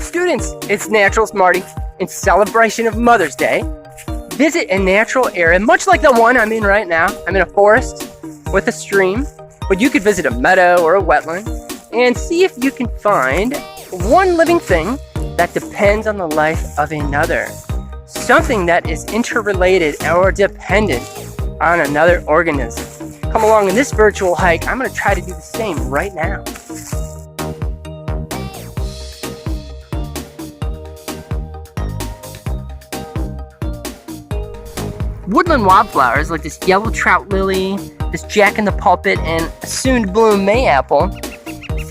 Students, it's Naturalist Marty. In celebration of Mother's Day, visit a natural area, much like the one I'm in right now. I'm in a forest with a stream, but you could visit a meadow or a wetland and see if you can find one living thing that depends on the life of another. Something that is interrelated or dependent on another organism. Come along in this virtual hike. I'm going to try to do the same right now. Woodland wildflowers like this yellow trout lily, this jack in the pulpit, and a soon-to-bloom mayapple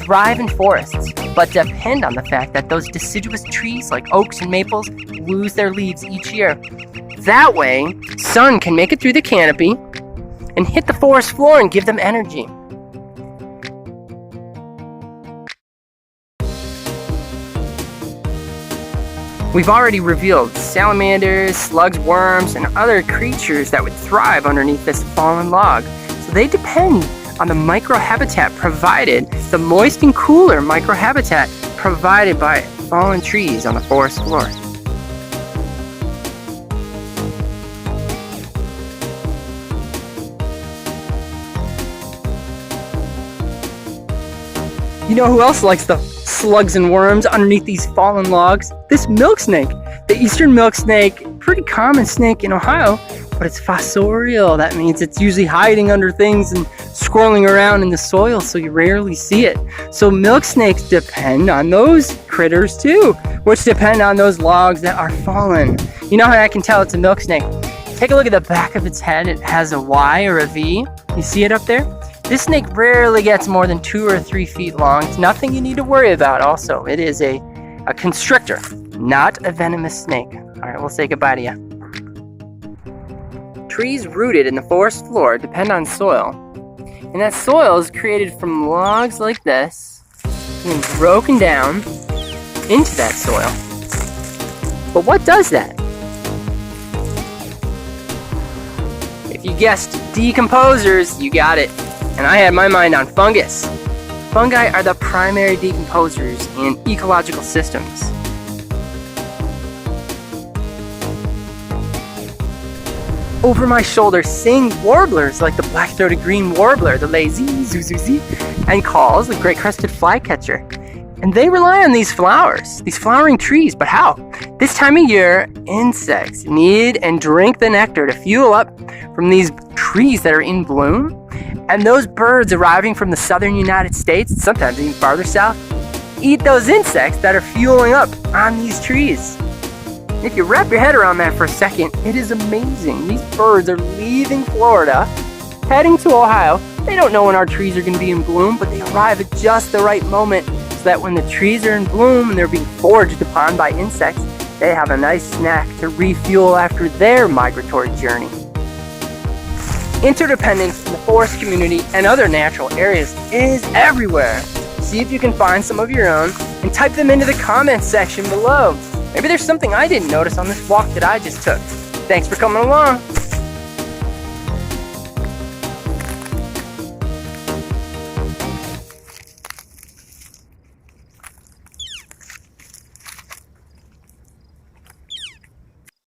thrive in forests, but depend on the fact that those deciduous trees like oaks and maples lose their leaves each year. That way, sun can make it through the canopy and hit the forest floor and give them energy. We've already revealed salamanders, slugs, worms, and other creatures that would thrive underneath this fallen log. So they depend on the microhabitat provided, the moist and cooler microhabitat provided by fallen trees on the forest floor. You know who else likes the slugs and worms underneath these fallen logs? This milksnake. The eastern milksnake, pretty common snake in Ohio, but it's fossorial. That means it's usually hiding under things and swirling around in the soil, so you rarely see it. So milksnakes depend on those critters too, which depend on those logs that are fallen. You know how I can tell it's a milksnake? Take a look at the back of its head. It has a Y or a V. You see it up there? This snake rarely gets more than 2 or 3 feet long. It's nothing you need to worry about also. It is a constrictor, not a venomous snake. All right, we'll say goodbye to you. Trees rooted in the forest floor depend on soil. And that soil is created from logs like this and broken down into that soil. But what does that? If you guessed decomposers, you got it. And I had my mind on fungus. Fungi are the primary decomposers in ecological systems. Over my shoulder sing warblers like the black-throated green warbler, the lazy zoo-zoo-zee, and calls the great crested flycatcher. And they rely on these flowers, these flowering trees. But how? This time of year, insects need and drink the nectar to fuel up from these trees that are in bloom. And those birds arriving from the southern United States, sometimes even farther south, eat those insects that are fueling up on these trees. If you wrap your head around that for a second, it is amazing. These birds are leaving Florida, heading to Ohio. They don't know when our trees are going to be in bloom, but they arrive at just the right moment so that when the trees are in bloom and they're being foraged upon by insects, they have a nice snack to refuel after their migratory journey. Interdependence in the forest community and other natural areas is everywhere. See if you can find some of your own and type them into the comments section below. Maybe there's something I didn't notice on this walk that I just took. Thanks for coming along.